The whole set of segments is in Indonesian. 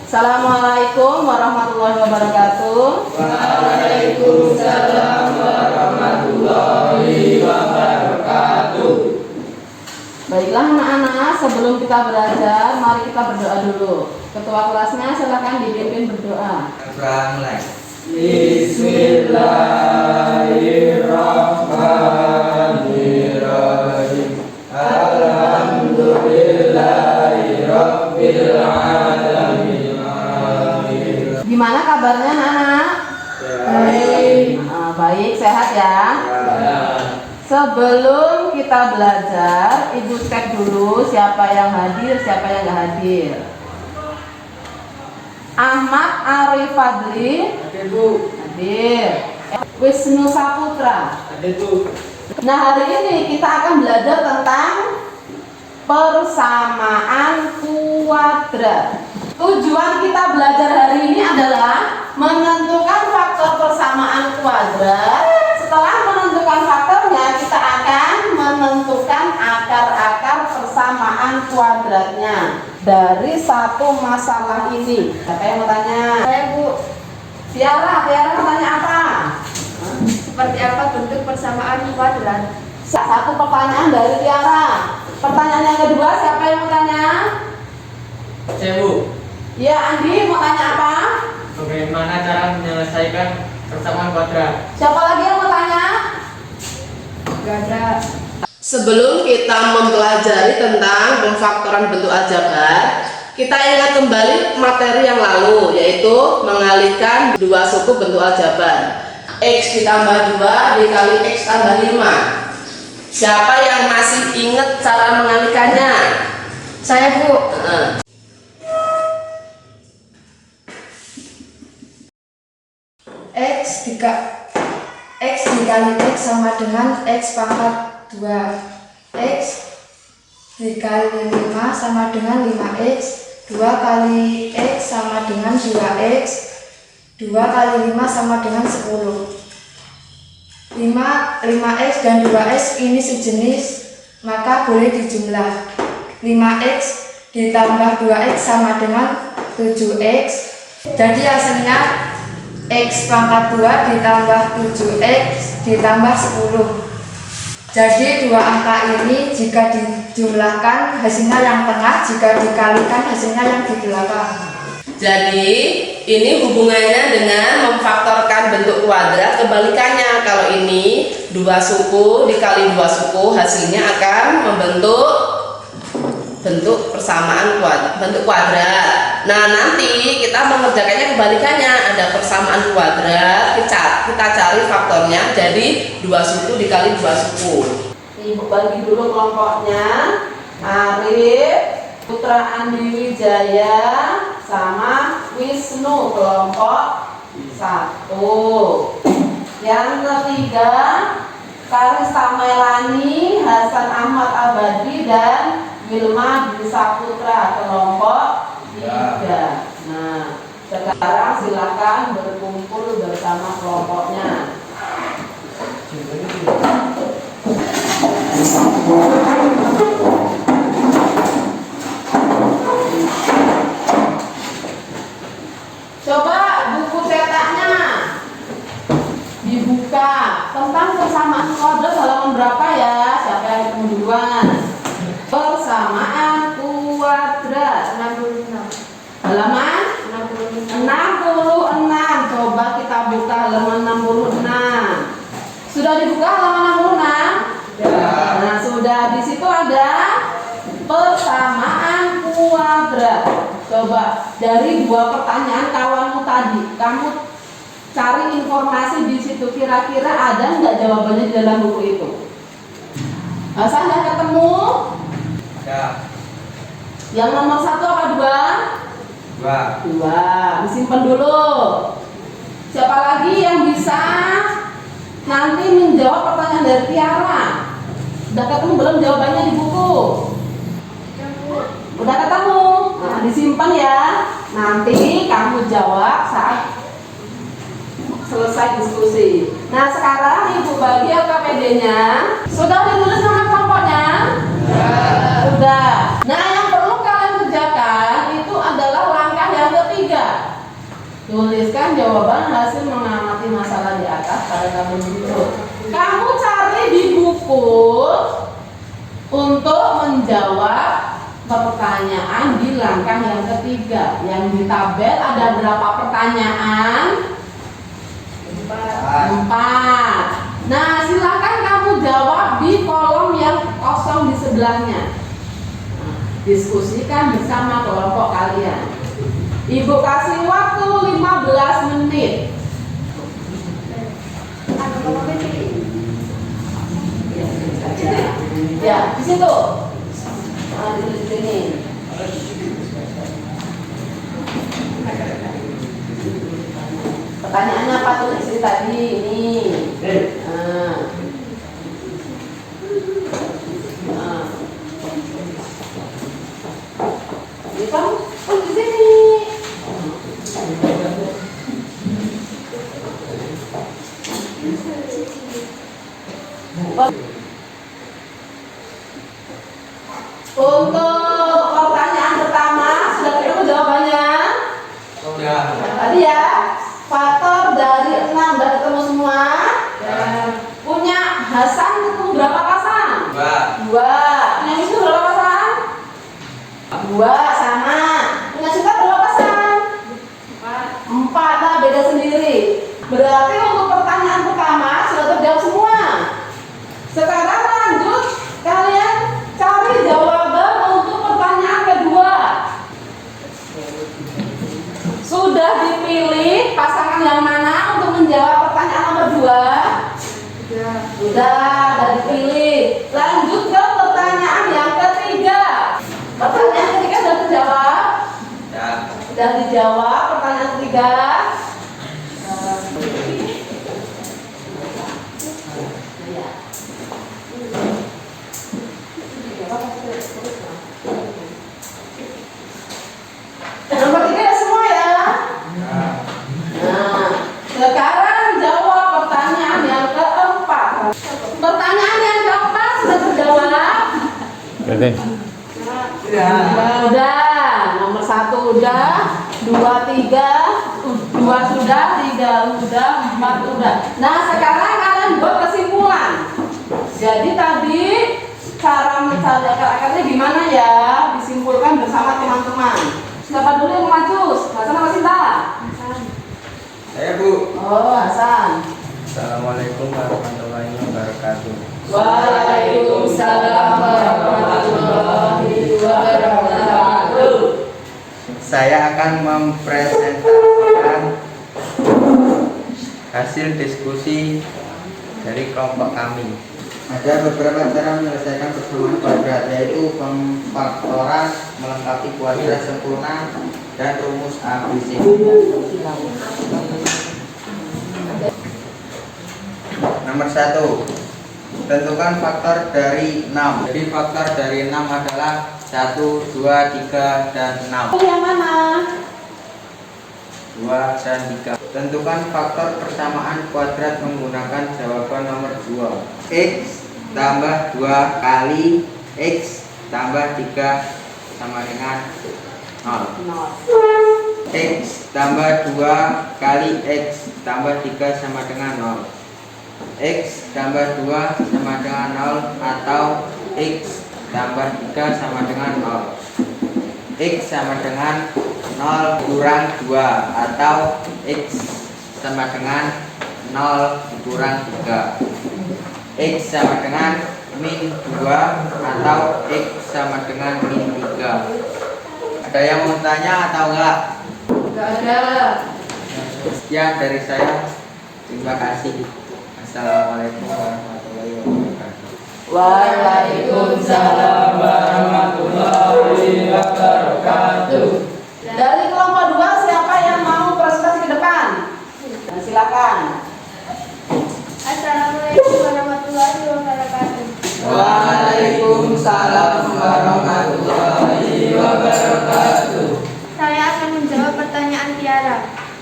Assalamualaikum warahmatullahi wabarakatuh. Waalaikumsalam warahmatullahi wabarakatuh. Baiklah anak-anak, sebelum kita belajar, mari kita berdoa dulu. Ketua kelasnya silakan dipimpin berdoa. Mulai. Bismillahirrahmanirrahim. Alhamdulillahirabbil alamin. Gimana kabarnya anak-anak? Baik. Baik, sehat ya. Sebelum kita belajar, Ibu cek dulu siapa yang hadir, siapa yang nggak hadir. Ahmad Arif Fadli Ada Bu. hadir. Wisnu Saputra. Ada Bu. Nah, hari ini kita akan belajar tentang persamaan kuadrat. Tujuan kita belajar hari ini adalah menentukan faktor persamaan kuadrat. Setelah menentukan faktornya, kita akan menentukan akar-akar persamaan kuadratnya dari satu masalah ini. Siapa yang mau tanya? Saya Bu, Tiara mau tanya apa? seperti apa bentuk persamaan kuadrat? Satu pertanyaan dari Tiara. Pertanyaan yang kedua, siapa yang mau tanya? Saya Bu. Ya, Andi mau tanya apa? Bagaimana cara menyelesaikan persamaan kuadrat? Siapa lagi yang mau tanya? Gak ada. Sebelum kita mempelajari tentang pemfaktoran bentuk aljabar, kita ingat kembali materi yang lalu, yaitu mengalihkan dua suku bentuk aljabar. X ditambah 2 dikali X tambah 5. Siapa yang masih ingat cara mengalihkannya? Saya Bu, X dikali X sama dengan X pangkat 2. X dikali 5 sama dengan 5X. 2 kali X sama dengan 2X. 2 kali 5 sama dengan 10. 5X dan 2X ini sejenis, maka boleh dijumlah. 5X ditambah 2X sama dengan 7X. Jadi hasilnya X pangkat 2 ditambah 7X ditambah 10. Jadi dua angka ini jika dijumlahkan hasilnya yang tengah, jika dikalikan hasilnya yang di belakang. Jadi ini hubungannya dengan memfaktorkan bentuk kuadrat, kebalikannya. Kalau ini dua suku dikali dua suku, hasilnya akan membentuk bentuk persamaan bentuk kuadrat. Nah, nanti kita mengerjakannya kebalikannya, ada persamaan kuadrat, kita cari faktornya, jadi dua suku dikali dua suku. Ibu bagi dulu kelompoknya. Arif, Putra Andi Wijaya sama Wisnu kelompok 1. Yang ketiga, Karista Melani, Hasan Ahmad Abadi dan Wilma Dwi Saputra kelompok 3. Nah, sekarang silakan berkumpul bersama kelompoknya. Coba buku cetaknya dibuka. Tentang persamaan kuadrat halaman berapa ya? Siapa yang ketemu duluan? Persamaan kuadrat 66. halaman 66. 66. Coba kita buka halaman 66. Sudah dibuka halaman 66? Ya. Nah, sudah. Di situ ada persamaan kuadrat. Coba dari dua pertanyaan kawanmu tadi, kamu cari informasi di situ, kira-kira ada nggak jawabannya di dalam buku itu? Sudah ketemu? Ada. Yang nomor 1 apa 2? 2. 2. Disimpan dulu. Siapa lagi yang bisa nanti menjawab pertanyaan dari Tiara? Udah ketemu belum jawabannya di buku? Udah ketemu? Nah, disimpan ya. Nanti kamu jawab saat selesai diskusi. Nah, sekarang Ibu bagi LKPD-nya. Sudah ditulis nama kelompoknya? Sudah. Nah, yang perlu kalian kerjakan itu adalah langkah yang ketiga. pada kamu dulu. Kamu cari di buku untuk menjawab pertanyaan di langkah yang ketiga. Yang di tabel ada berapa pertanyaan? 4. Nah, silakan kamu jawab di kolom yang kosong di sebelahnya. Diskusikan bersama kelompok kalian. Ibu kasih waktu 15 menit. Ya, di situ. Nah, di sini. Pertanyaannya apa tuh di sini tadi? Ini. Ini kamu di sini. Untuk pertanyaan pertama, sudah ketemu jawabannya? Sudah. Tadi ya, faktor dari 6 sudah ketemu semua? Punya Hasan ketemu berapa pasang? 2. 2. Punya Wisnu berapa pasang? 2 sama. Punya Sita berapa pasang? 4. Nah, beda sendiri. Berarti untuk pertanyaan pertama sudah terjawab semua. Sekarang lanjut, kalian cari jawaban untuk pertanyaan kedua. Sudah dipilih pasangan yang mana untuk menjawab pertanyaan nomor 2? Sudah dipilih. Lanjut ke pertanyaan yang ketiga. Pertanyaan ketiga sudah terjawab? Sudah dijawab pertanyaan ketiga. Nomor 3 ya semua ya. Nah, sekarang jawab pertanyaan yang keempat. Pertanyaan yang keempat sudah terjawab? Udah. Nomor 1 udah, 2, 3, 2 sudah, 3 udah, 4 udah. Nah, sekarang kalian buat kesimpulan. Jadi tadi cara mencari akar-akarnya gimana ya? Disimpulkan bersama teman-teman. Siapa dulu yang mau maju? Hasan apa Sinta? Saya, Bu. Oh, Hasan. Assalamualaikum warahmatullahi wabarakatuh. Waalaikumsalam warahmatullahi wabarakatuh. Saya akan mempresentasikan hasil diskusi dari kelompok kami. Ada beberapa cara menyelesaikan persamaan kuadrat, yaitu pemfaktoran, melengkapi kuadrat sempurna, dan rumus ABC. Nomor 1, tentukan faktor dari 6. Jadi faktor dari 6 adalah 1, 2, 3, dan 6. Yang mana? 2 dan 3. Tentukan faktor persamaan kuadrat menggunakan jawaban nomor 2. X tambah 2 kali X tambah 3 sama dengan 0. X tambah 2 kali X tambah 3 sama dengan 0. X tambah 2 sama dengan 0 atau X tambah 3 sama dengan 0. X sama dengan 0 kurang 2 atau X sama dengan 0 kurang 3. X sama dengan min 2 atau X sama dengan min 3. Ada yang mau tanya atau enggak? Enggak ada. Sekian dari saya. Terima kasih. Assalamualaikum warahmatullahi wabarakatuh. Waalaikumsalam warahmatullahi wabarakatuh. Dari kelompok 2 siapa yang mau presentasi ke depan? Nah, silakan. Assalamualaikum warahmatullahi wabarakatuh. Waalaikumsalam warahmatullahi wabarakatuh. Saya akan menjawab pertanyaan Tiara.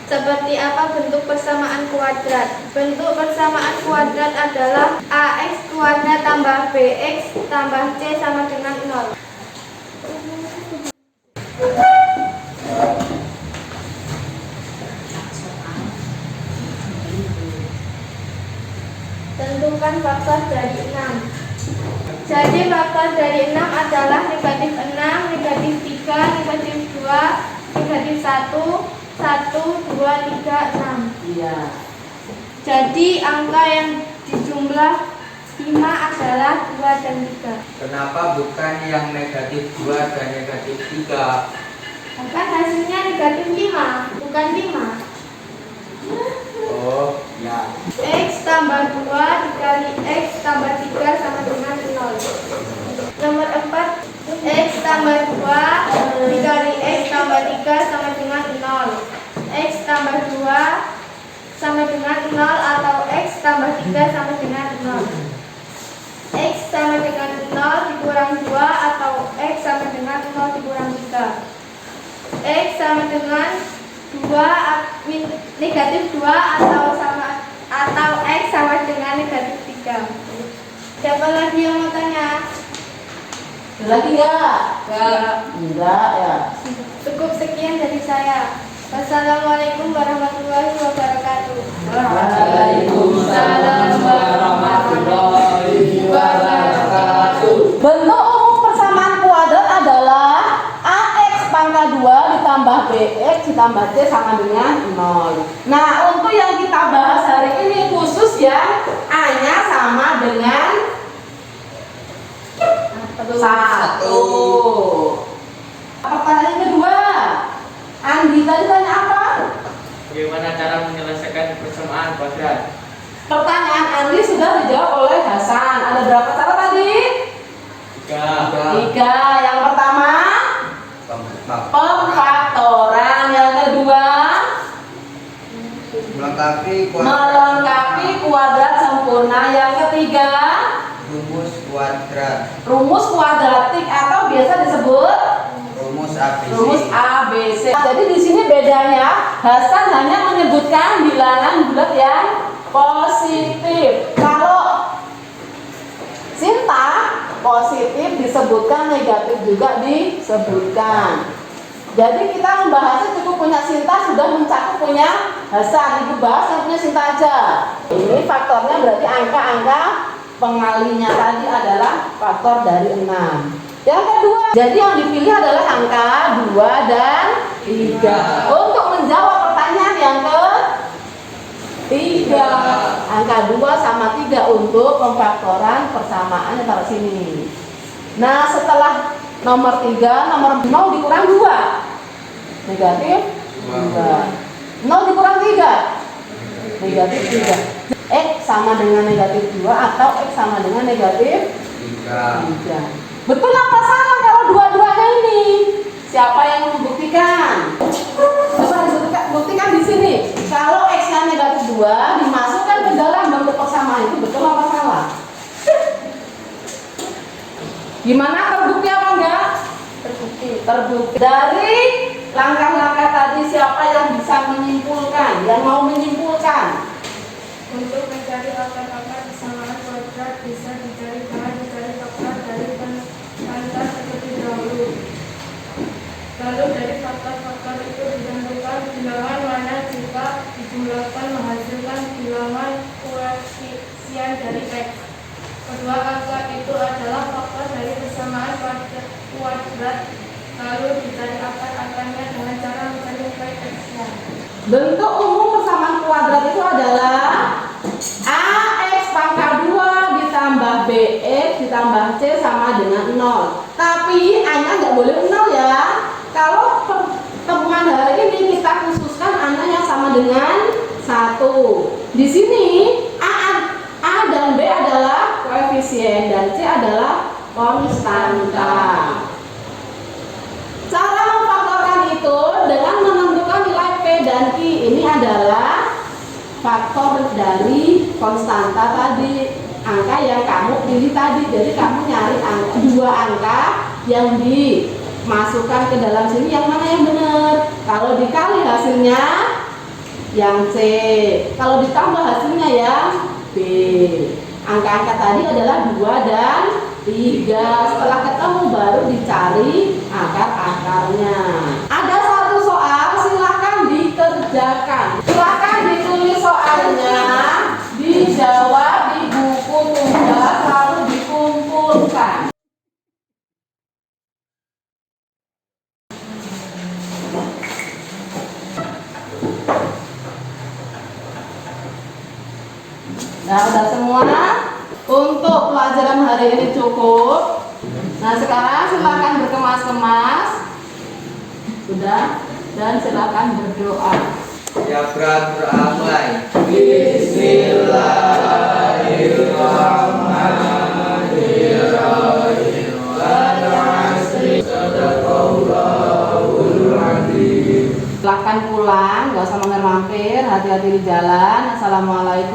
Seperti apa bentuk persamaan kuadrat? Bentuk persamaan kuadrat adalah AX kuadrat tambah BX tambah C sama dengan 0. menentukan faktor dari 6. Jadi faktor dari 6 adalah negatif 6, negatif 3, negatif 2, negatif 1, 1, 2, 3, 6. Iya. Jadi angka yang dijumlah 5 adalah 2 dan 3. Kenapa bukan yang negatif 2 dan negatif 3? Kan hasilnya negatif 5, bukan 5. Oh, ya. X tambah 2 dikali X tambah 3 sama dengan 0. Nomor 4, X tambah 2 dikali X tambah 3 sama dengan 0. X tambah 2 sama dengan 0 atau X tambah 3 sama dengan 0. X sama dengan 0 dikurang 2 atau X sama dengan 0 dikurang 3. X sama dengan 2 negatif 2 atau X sama dengan negatif 3. Siapa lagi yang mau tanya? Ada lagi nggak? Enggak ya. Cukup sekian dari saya. Wassalamualaikum warahmatullahi wabarakatuh. Waalaikumsalam warahmatullahi wabarakatuh. Bentuk umum persamaan kuadrat adalah AX pangkat 2 ditambah BX ditambah C sama dengan 0. Nah, untuk yang kita bahas hari ini khusus yang A-nya sama dengan 1. Pertanyaan kedua, Andi tadi tanya apa? Bagaimana cara menyelesaikan persamaan kuadrat? Pertanyaan Andi sudah dijawab oleh Hasan. Ada berapa cara tadi? 3. 3. Yang pertama pemfaktoran, yang kedua melengkapi kuadrat sempurna, yang ketiga rumus kuadratik atau biasa disebut rumus ABC. Jadi di sini bedanya Hasan hanya menyebutkan bilangan bulat yang positif. Kalau Sinta positif disebutkan, negatif juga disebutkan. Jadi kita membahasnya cukup punya Sinta sudah mencakup punya Hasan. Ibu bahas yang punya Sinta aja. Ini faktornya berarti angka-angka pengalinya tadi adalah faktor dari 6. Yang kedua, jadi yang dipilih adalah angka 2 dan 3. Untuk menjawab pertanyaan yang ketiga, angka 2 sama 3 untuk pemfaktoran persamaan yang taruh sini. Nah, setelah nomor 3, nomor 0 dikurang 2, negatif 2. 0 dikurang 3, negatif 3. X sama dengan negatif 2 atau X sama dengan negatif 3. Betul apa salah kalau dua-duanya ini? Siapa yang membuktikan? Coba buktikan di sini. Kalau X-nya negatif 2 dimasukkan ke dalam bentuk persamaan itu betul apa salah? Gimana, terbukti apa enggak? Terbukti. Dari langkah-langkah tadi siapa yang bisa menyimpulkan? Yang mau menyimpulkan? Untuk mencari akar-akar persamaan kuadrat bisa dicari dengan mencari faktor dari konstanta seperti dahulu. Lalu dari faktor-faktor itu ditentukan bilangan mana jika dijumlahkan menghasilkan bilangan koefisien dari X. Kedua angka itu adalah faktor dari persamaan kuadrat. Lalu dicari akar-akarnya dengan cara mencari X-nya. Bentuk umum persamaan kuadrat itu adalah AX pangkat 2 ditambah BX ditambah C sama dengan 0. Tapi A-nya nggak boleh 0 ya. Kalau pertemuan hari ini kita khususkan A-nya yang sama dengan 1. Di sini A dan B adalah koefisien dan C adalah konstanta. Cara memfaktorkan itu dengan menentukan nilai P dan Q. Ini adalah faktor dari konstanta tadi, angka yang kamu pilih tadi. Jadi kamu nyari dua angka yang dimasukkan ke dalam sini, yang mana yang benar. Kalau dikali hasilnya yang C, kalau ditambah hasilnya yang B. Angka-angka tadi adalah 2 dan 3. Setelah ketemu baru dicari akar-akarnya. Ada satu soal, silakan dikerjakan. Silakan ditulis soalnya, dijawab di buku Untuk pelajaran hari ini cukup. Nah, sekarang silakan berkemas-kemas. Sudah, dan silakan berdoa. Ya beramai. Silakan pulang, nggak usah mampir-mampir, hati-hati di jalan. Assalamualaikum.